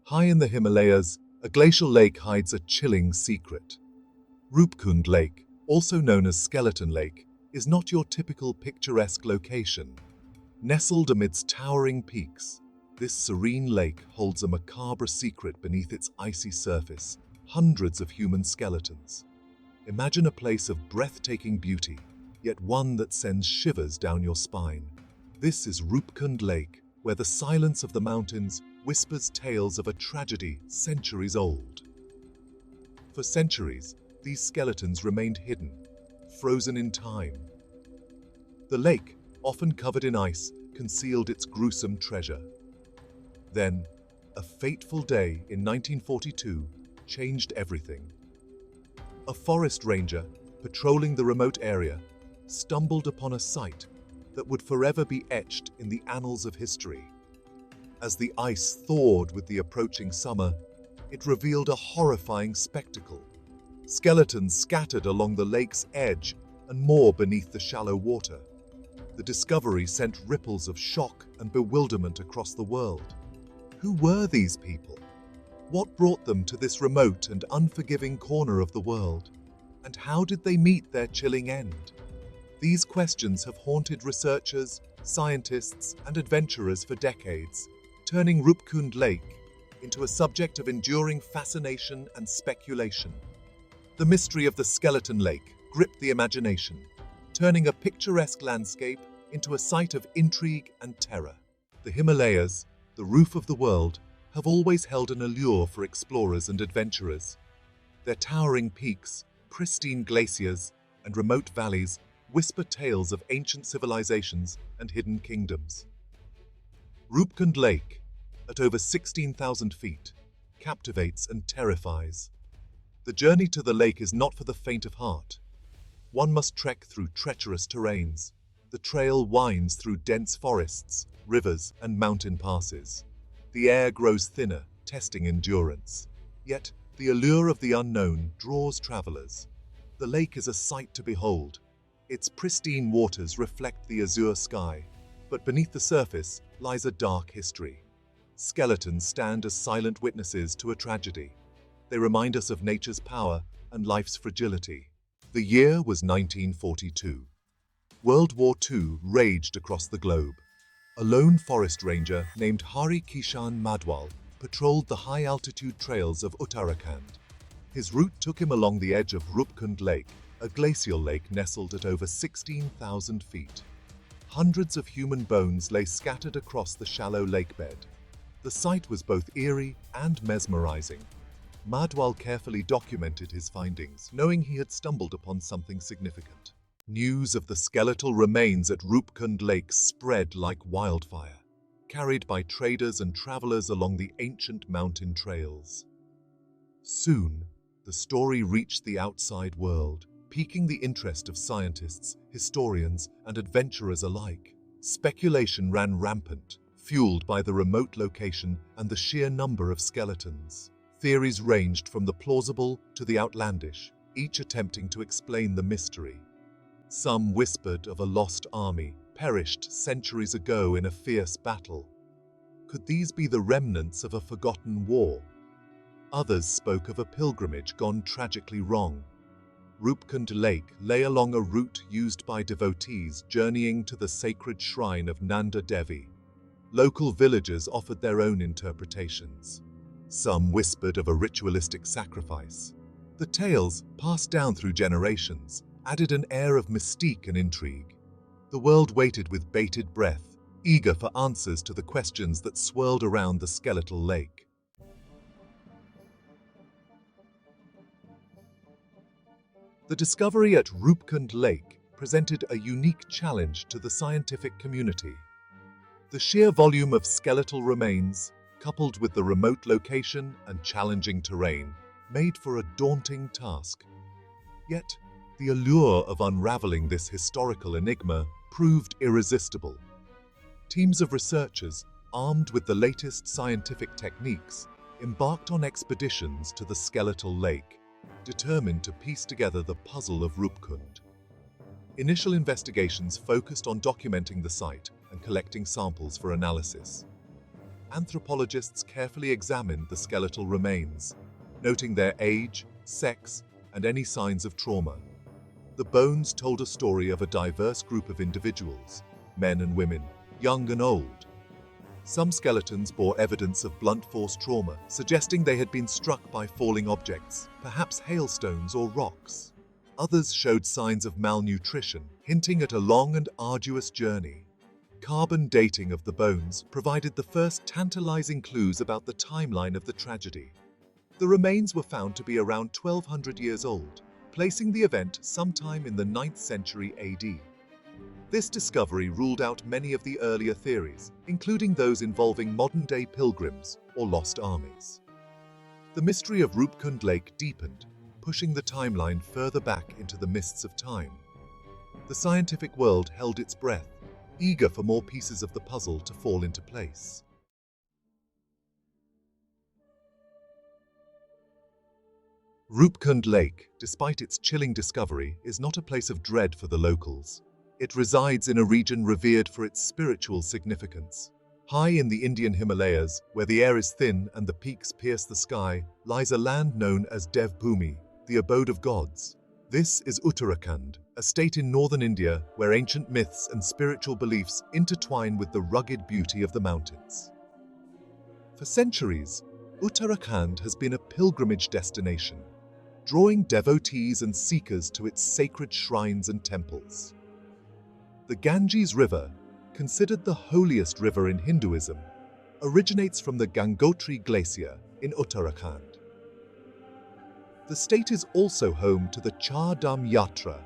High in the Himalayas, a glacial lake hides a chilling secret. Roopkund Lake, also known as Skeleton Lake, is not your typical picturesque location. Nestled amidst towering peaks, this serene lake holds a macabre secret beneath its icy surface, hundreds of human skeletons. Imagine a place of breathtaking beauty, yet one that sends shivers down your spine. This is Roopkund Lake, where the silence of the mountains whispers tales of a tragedy centuries old. For centuries, these skeletons remained hidden, frozen in time. The lake, often covered in ice, concealed its gruesome treasure. Then, a fateful day in 1942 changed everything. A forest ranger, patrolling the remote area, stumbled upon a sight that would forever be etched in the annals of history. As the ice thawed with the approaching summer, it revealed a horrifying spectacle. Skeletons scattered along the lake's edge and more beneath the shallow water. The discovery sent ripples of shock and bewilderment across the world. Who were these people? What brought them to this remote and unforgiving corner of the world? And how did they meet their chilling end? These questions have haunted researchers, scientists, and adventurers for decades, turning Roopkund Lake into a subject of enduring fascination and speculation. The mystery of the Skeleton Lake gripped the imagination, turning a picturesque landscape into a site of intrigue and terror. The Himalayas, the roof of the world, have always held an allure for explorers and adventurers. Their towering peaks, pristine glaciers, and remote valleys whisper tales of ancient civilizations and hidden kingdoms. Roopkund Lake, at over 16,000 feet, captivates and terrifies. The journey to the lake is not for the faint of heart. One must trek through treacherous terrains. The trail winds through dense forests, rivers, and mountain passes. The air grows thinner, testing endurance. Yet, the allure of the unknown draws travelers. The lake is a sight to behold. Its pristine waters reflect the azure sky, but beneath the surface lies a dark history. Skeletons stand as silent witnesses to a tragedy. They remind us of nature's power and life's fragility. The year was 1942. World War II raged across the globe. A lone forest ranger named Hari Kishan Madwal patrolled the high-altitude trails of Uttarakhand. His route took him along the edge of Roopkund Lake, a glacial lake nestled at over 16,000 feet. Hundreds of human bones lay scattered across the shallow lakebed. The sight was both eerie and mesmerizing. Madwal carefully documented his findings, knowing he had stumbled upon something significant. News of the skeletal remains at Roopkund Lake spread like wildfire, carried by traders and travelers along the ancient mountain trails. Soon, the story reached the outside world, piquing the interest of scientists, historians, and adventurers alike. Speculation ran rampant, fueled by the remote location and the sheer number of skeletons. Theories ranged from the plausible to the outlandish, each attempting to explain the mystery. Some whispered of a lost army, perished centuries ago in a fierce battle. Could these be the remnants of a forgotten war? Others spoke of a pilgrimage gone tragically wrong. Roopkund Lake lay along a route used by devotees journeying to the sacred shrine of Nanda Devi. Local villagers offered their own interpretations. Some whispered of a ritualistic sacrifice. The tales, passed down through generations, added an air of mystique and intrigue. The world waited with bated breath, eager for answers to the questions that swirled around the skeletal lake. The discovery at Roopkund Lake presented a unique challenge to the scientific community. The sheer volume of skeletal remains, coupled with the remote location and challenging terrain, made for a daunting task. Yet, the allure of unraveling this historical enigma proved irresistible. Teams of researchers, armed with the latest scientific techniques, embarked on expeditions to the skeletal lake, determined to piece together the puzzle of Roopkund. Initial investigations focused on documenting the site and collecting samples for analysis. anthropologists carefully examined the skeletal remains, noting their age, sex, and any signs of trauma. The bones told a story of a diverse group of individuals, men and women, young and old. Some skeletons bore evidence of blunt force trauma, suggesting they had been struck by falling objects, perhaps hailstones or rocks. Others showed signs of malnutrition, hinting at a long and arduous journey. Carbon dating of the bones provided the first tantalizing clues about the timeline of the tragedy. The remains were found to be around 1200 years old, placing the event sometime in the 9th century AD. This discovery ruled out many of the earlier theories, including those involving modern-day pilgrims or lost armies. The mystery of Roopkund Lake deepened, pushing the timeline further back into the mists of time. The scientific world held its breath, eager for more pieces of the puzzle to fall into place. Roopkund Lake, despite its chilling discovery, is not a place of dread for the locals. It resides in a region revered for its spiritual significance. High in the Indian Himalayas, where the air is thin and the peaks pierce the sky, lies a land known as Devbhoomi, the abode of gods. This is Uttarakhand, a state in northern India where ancient myths and spiritual beliefs intertwine with the rugged beauty of the mountains. For centuries, Uttarakhand has been a pilgrimage destination, drawing devotees and seekers to its sacred shrines and temples. The Ganges River, considered the holiest river in Hinduism, originates from the Gangotri Glacier in Uttarakhand. The state is also home to the Char Dham Yatra,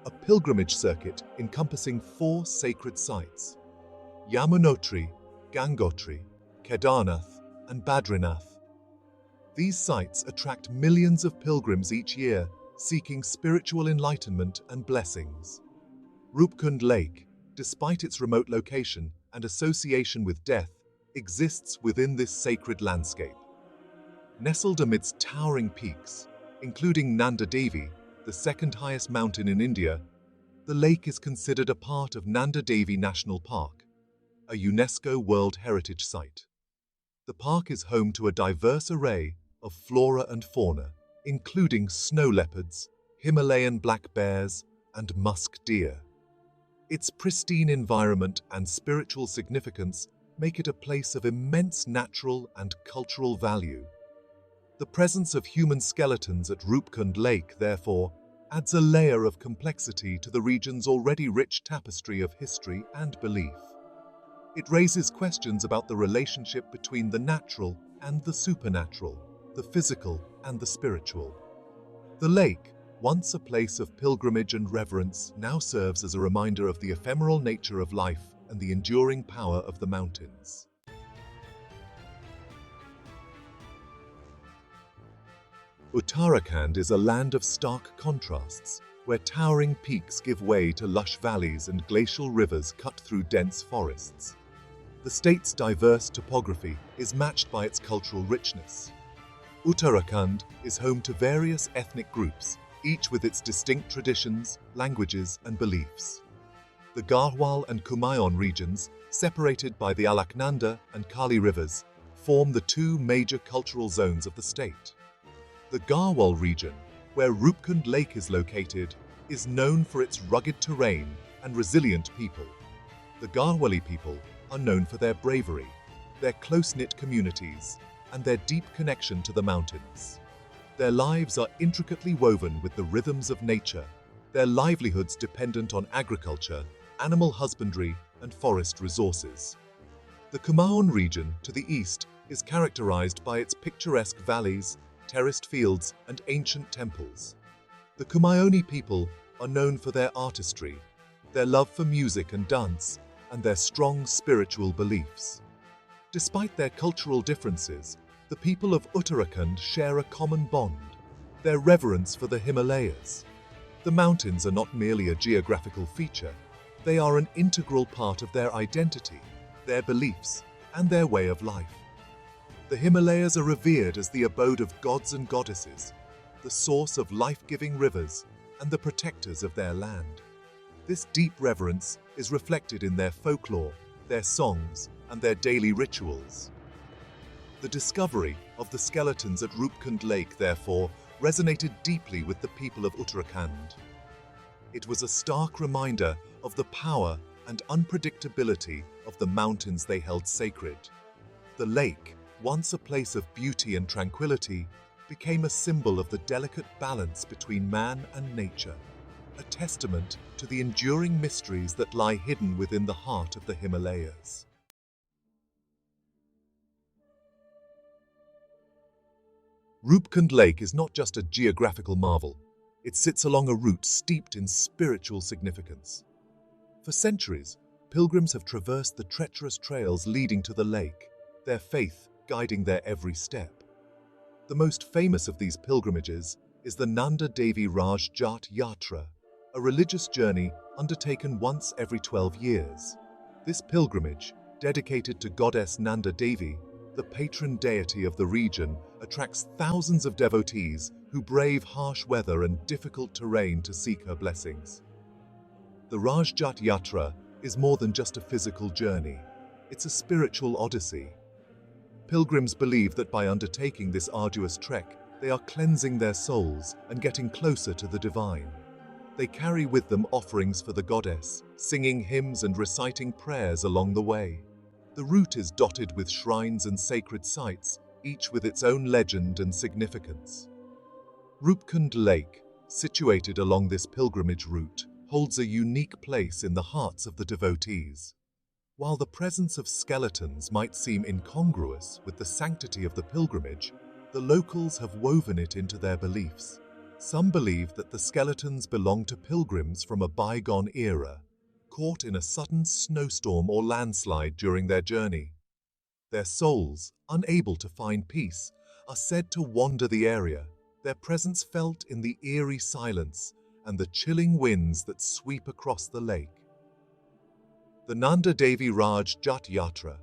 a pilgrimage circuit encompassing 4 sacred sites: Yamunotri, Gangotri, Kedarnath, and Badrinath. These sites attract millions of pilgrims each year, seeking spiritual enlightenment and blessings. Roopkund Lake, despite its remote location and association with death, exists within this sacred landscape. Nestled amidst towering peaks, including Nanda Devi, the second highest mountain in India, the lake is considered a part of Nanda Devi National Park, a UNESCO World Heritage Site. The park is home to a diverse array of flora and fauna, including snow leopards, Himalayan black bears, and musk deer. Its pristine environment and spiritual significance make it a place of immense natural and cultural value. The presence of human skeletons at Roopkund Lake, therefore, adds a layer of complexity to the region's already rich tapestry of history and belief. It raises questions about the relationship between the natural and the supernatural, the physical and the spiritual. The lake, once a place of pilgrimage and reverence, now serves as a reminder of the ephemeral nature of life and the enduring power of the mountains. Uttarakhand is a land of stark contrasts, where towering peaks give way to lush valleys and glacial rivers cut through dense forests. The state's diverse topography is matched by its cultural richness. Uttarakhand is home to various ethnic groups, each with its distinct traditions, languages, and beliefs. The Garhwal and Kumaon regions, separated by the Alaknanda and Kali rivers, form the 2 major cultural zones of the state. The Garhwal region, where Roopkund Lake is located, is known for its rugged terrain and resilient people. The Garhwali people are known for their bravery, their close-knit communities, and their deep connection to the mountains. Their lives are intricately woven with the rhythms of nature, their livelihoods dependent on agriculture, animal husbandry, and forest resources. The Kumaon region, to the east, is characterized by its picturesque valleys, terraced fields, and ancient temples. The Kumaoni people are known for their artistry, their love for music and dance, and their strong spiritual beliefs. Despite their cultural differences, the people of Uttarakhand share a common bond, their reverence for the Himalayas. The mountains are not merely a geographical feature, they are an integral part of their identity, their beliefs, and their way of life. The Himalayas are revered as the abode of gods and goddesses, the source of life-giving rivers, and the protectors of their land. This deep reverence is reflected in their folklore, their songs, and their daily rituals. The discovery of the skeletons at Roopkund Lake, therefore, resonated deeply with the people of Uttarakhand. It was a stark reminder of the power and unpredictability of the mountains they held sacred. The lake, once a place of beauty and tranquility, became a symbol of the delicate balance between man and nature, a testament to the enduring mysteries that lie hidden within the heart of the Himalayas. Roopkund Lake is not just a geographical marvel, it sits along a route steeped in spiritual significance. For centuries, pilgrims have traversed the treacherous trails leading to the lake, their faith guiding their every step. The most famous of these pilgrimages is the Nanda Devi Raj Jat Yatra, a religious journey undertaken once every 12 years. This pilgrimage, dedicated to goddess Nanda Devi, the patron deity of the region, attracts thousands of devotees who brave harsh weather and difficult terrain to seek her blessings. The Rajjat Yatra is more than just a physical journey. It's a spiritual odyssey. Pilgrims believe that by undertaking this arduous trek, they are cleansing their souls and getting closer to the divine. They carry with them offerings for the goddess, singing hymns and reciting prayers along the way. The route is dotted with shrines and sacred sites, each with its own legend and significance. Roopkund Lake, situated along this pilgrimage route, holds a unique place in the hearts of the devotees. While the presence of skeletons might seem incongruous with the sanctity of the pilgrimage, the locals have woven it into their beliefs. Some believe that the skeletons belong to pilgrims from a bygone era, caught in a sudden snowstorm or landslide during their journey. Their souls, unable to find peace, are said to wander the area, their presence felt in the eerie silence and the chilling winds that sweep across the lake. The Nanda Devi Raj Jat Yatra,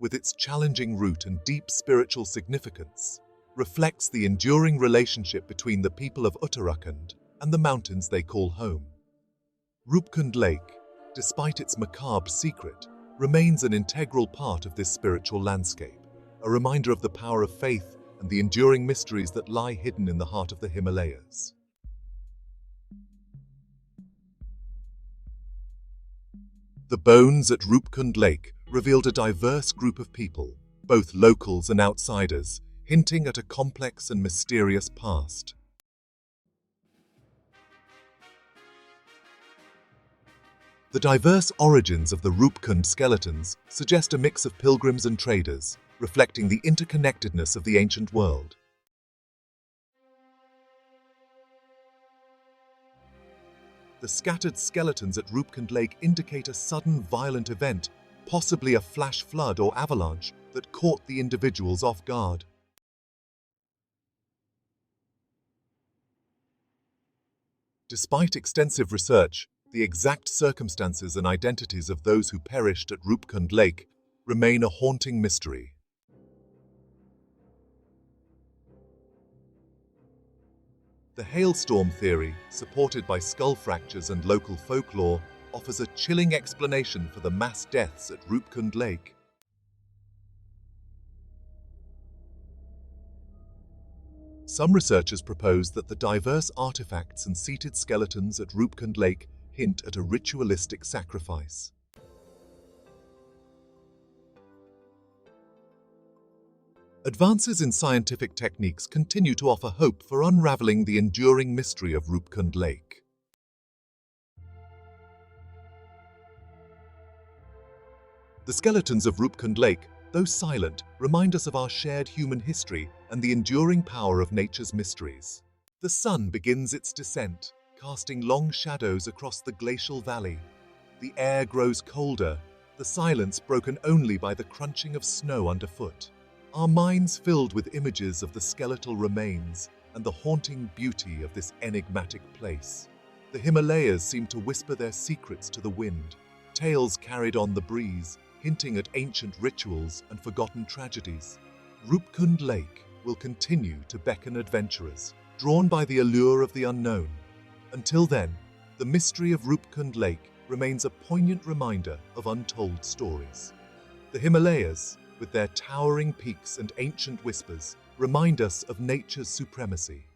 with its challenging route and deep spiritual significance, reflects the enduring relationship between the people of Uttarakhand and the mountains they call home. Roopkund Lake, despite its macabre secret, remains an integral part of this spiritual landscape, a reminder of the power of faith and the enduring mysteries that lie hidden in the heart of the Himalayas. The bones at Roopkund Lake revealed a diverse group of people, both locals and outsiders, hinting at a complex and mysterious past. The diverse origins of the Roopkund skeletons suggest a mix of pilgrims and traders, reflecting the interconnectedness of the ancient world. The scattered skeletons at Roopkund Lake indicate a sudden violent event, possibly a flash flood or avalanche, that caught the individuals off guard. Despite extensive research, the exact circumstances and identities of those who perished at Roopkund Lake remain a haunting mystery. The Hailstorm Theory, supported by skull fractures and local folklore, offers a chilling explanation for the mass deaths at Roopkund Lake. Some researchers propose that the diverse artifacts and seated skeletons at Roopkund Lake hint at a ritualistic sacrifice. Advances in scientific techniques continue to offer hope for unraveling the enduring mystery of Roopkund Lake. The skeletons of Roopkund Lake, though silent, remind us of our shared human history and the enduring power of nature's mysteries. The sun begins its descent, casting long shadows across the glacial valley. The air grows colder, the silence broken only by the crunching of snow underfoot. Our minds filled with images of the skeletal remains and the haunting beauty of this enigmatic place. The Himalayas seem to whisper their secrets to the wind, tales carried on the breeze, hinting at ancient rituals and forgotten tragedies. Roopkund Lake will continue to beckon adventurers, drawn by the allure of the unknown. Until then, the mystery of Roopkund Lake remains a poignant reminder of untold stories. The Himalayas, with their towering peaks and ancient whispers, remind us of nature's supremacy.